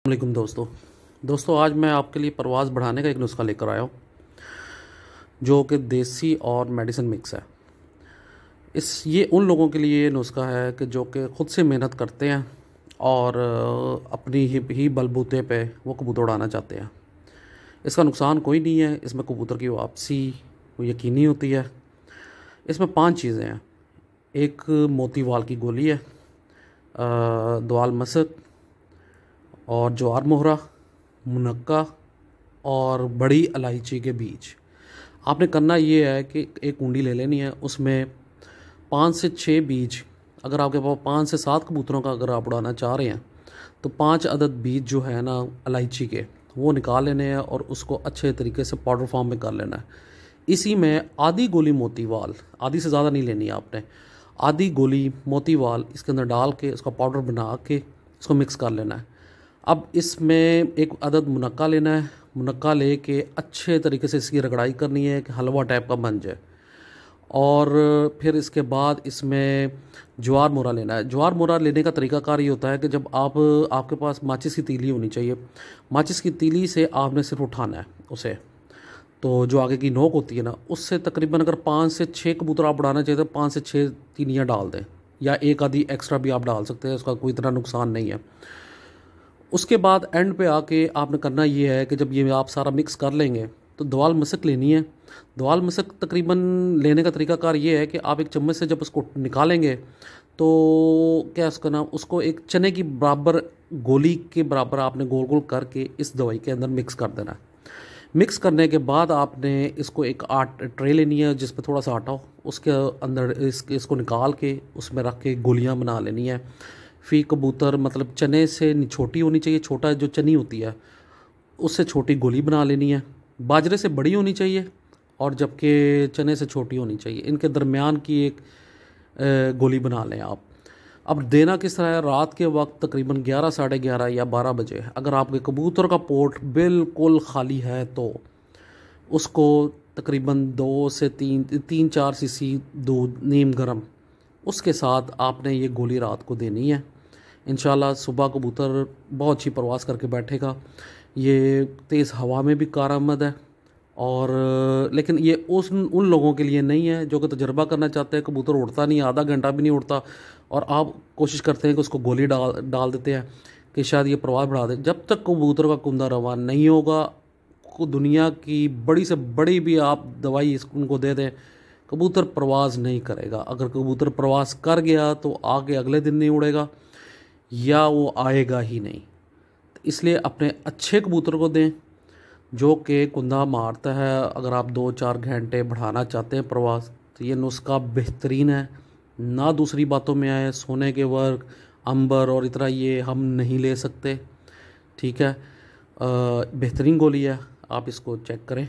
वालेकुम दोस्तों आज मैं आपके लिए परवाज़ बढ़ाने का एक नुस्खा लेकर आया हूँ जो कि देसी और मेडिसिन मिक्स है। ये उन लोगों के लिए ये नुस्खा है कि जो कि ख़ुद से मेहनत करते हैं और अपनी ही बलबूते पे वो कबूतर उड़ाना चाहते हैं। इसका नुकसान कोई नहीं है, इसमें कबूतर की वापसी यकीनी होती है। इसमें 5 चीज़ें हैं। एक मोतीवाल की गोली है, दवाल मसक और ज्वार मोहरा, मुनक्का और बड़ी इलायची के बीज। आपने करना ये है कि एक कुंडी ले लेनी है, उसमें 5 से 6 बीज, अगर आपके पास 5 से 7 कबूतरों का अगर आप उड़ाना चाह रहे हैं तो 5 अदद बीज जो है ना इलायची के, वो निकाल लेने हैं और उसको अच्छे तरीके से पाउडर फॉर्म में कर लेना है। इसी में आधी गोली मोतीवाल, आधी से ज़्यादा नहीं लेनी है आपने, आधी गोली मोतीवाल इसके अंदर डाल के उसका पाउडर बना के इसको मिक्स कर लेना है। अब इसमें एक अदद मुनक्का लेना है, मुनक्का ले के अच्छे तरीके से इसकी रगड़ाई करनी है कि हलवा टाइप का बन जाए। और फिर इसके बाद इसमें ज्वार मोरा लेना है। ज्वार मोरा लेने का तरीकाकार ये होता है कि जब आपके पास माचिस की तीली होनी चाहिए, माचिस की तीली से आपने सिर्फ उठाना है उसे, तो जो आगे की नोक होती है ना, उससे तकरीबन अगर 5 से 6 कबूतर आप उड़ाना चाहिए तो 5 से 6 तीलियाँ डाल दें, या एक आधी एक्स्ट्रा भी आप डाल सकते हैं, उसका कोई इतना नुकसान नहीं है। उसके बाद एंड पे आके आपने करना ये है कि जब ये आप सारा मिक्स कर लेंगे तो दवाल मसक लेनी है। दवाल मसक तकरीबन लेने का तरीकाकार ये है कि आप एक चम्मच से जब उसको निकालेंगे तो क्या उसका नाम, उसको एक चने की बराबर, गोली के बराबर आपने गोल गोल करके इस दवाई के अंदर मिक्स कर देना है। मिक्स करने के बाद आपने इसको एक ट्रे लेनी है जिस पर थोड़ा सा आटा हो, उसके अंदर इसको निकाल के उसमें रख के गोलियाँ बना लेनी है। फ़ी कबूतर मतलब चने से छोटी होनी चाहिए, छोटा जो चनी होती है उससे छोटी गोली बना लेनी है। बाजरे से बड़ी होनी चाहिए और जबकि चने से छोटी होनी चाहिए, इनके दरमियान की एक गोली बना लें आप। अब देना किस तरह है, रात के वक्त तकरीबन 11, साढ़े 11 या 12 बजे अगर आपके कबूतर का पोर्ट बिल्कुल खाली है तो उसको तकरीबन 2 से 3-4 सीसी दूध नीम गर्म, उसके साथ आपने ये गोली रात को देनी है। इंशाल्लाह सुबह कबूतर बहुत अच्छी परवास करके बैठेगा। ये तेज़ हवा में भी कारआमद है, और लेकिन ये उन लोगों के लिए नहीं है जो कि तजर्बा करना चाहते हैं। कबूतर उड़ता नहीं, आधा घंटा भी नहीं उड़ता, और आप कोशिश करते हैं कि उसको गोली डाल देते हैं कि शायद ये परवास बढ़ा दे। जब तक कबूतर का कुंदा रवान नहीं होगा, दुनिया की बड़ी से बड़ी भी आप दवाई उनको दे दें, कबूतर प्रवास नहीं करेगा। अगर कबूतर प्रवास कर गया तो आगे अगले दिन नहीं उड़ेगा या वो आएगा ही नहीं। तो इसलिए अपने अच्छे कबूतर को दें जो कि कुंदा मारता है। अगर आप 2-4 घंटे बढ़ाना चाहते हैं प्रवास तो ये नुस्खा बेहतरीन है। ना दूसरी बातों में आए, सोने के वर्क, अंबर और इतना ये हम नहीं ले सकते, ठीक है। बेहतरीन गोली है, आप इसको चेक करें।